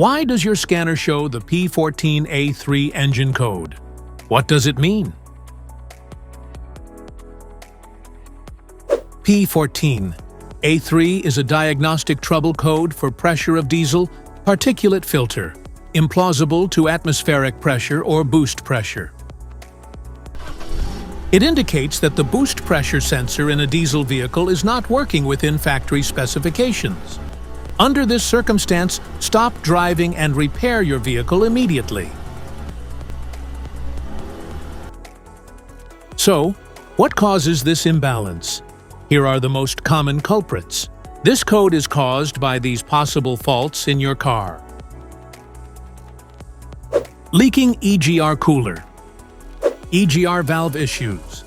Why does your scanner show the P14A3 engine code? What does it mean? P14A3 is a diagnostic trouble code for pressure of diesel particulate filter, implausible to atmospheric pressure or boost pressure. It indicates that the boost pressure sensor in a diesel vehicle is not working within factory specifications. Under this circumstance, stop driving and repair your vehicle immediately. So, what causes this imbalance? Here are the most common culprits. This code is caused by these possible faults in your car. Leaking EGR cooler. EGR valve issues.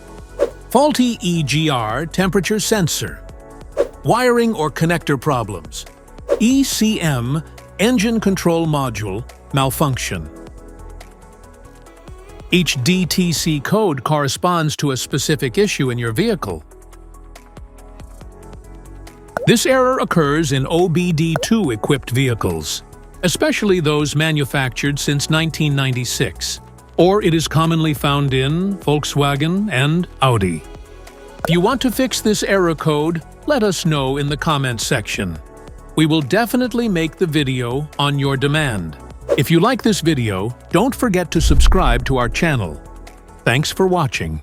Faulty EGR temperature sensor. Wiring or connector problems. ECM engine control module malfunction. Each DTC code corresponds to a specific issue in your vehicle. This error occurs in OBD2 equipped vehicles, especially those manufactured since 1996, or it is commonly found in Volkswagen and Audi. If you want to fix this error code, let us know in the comments section. We will definitely make the video on your demand. If you like this video, don't forget to subscribe to our channel. Thanks for watching.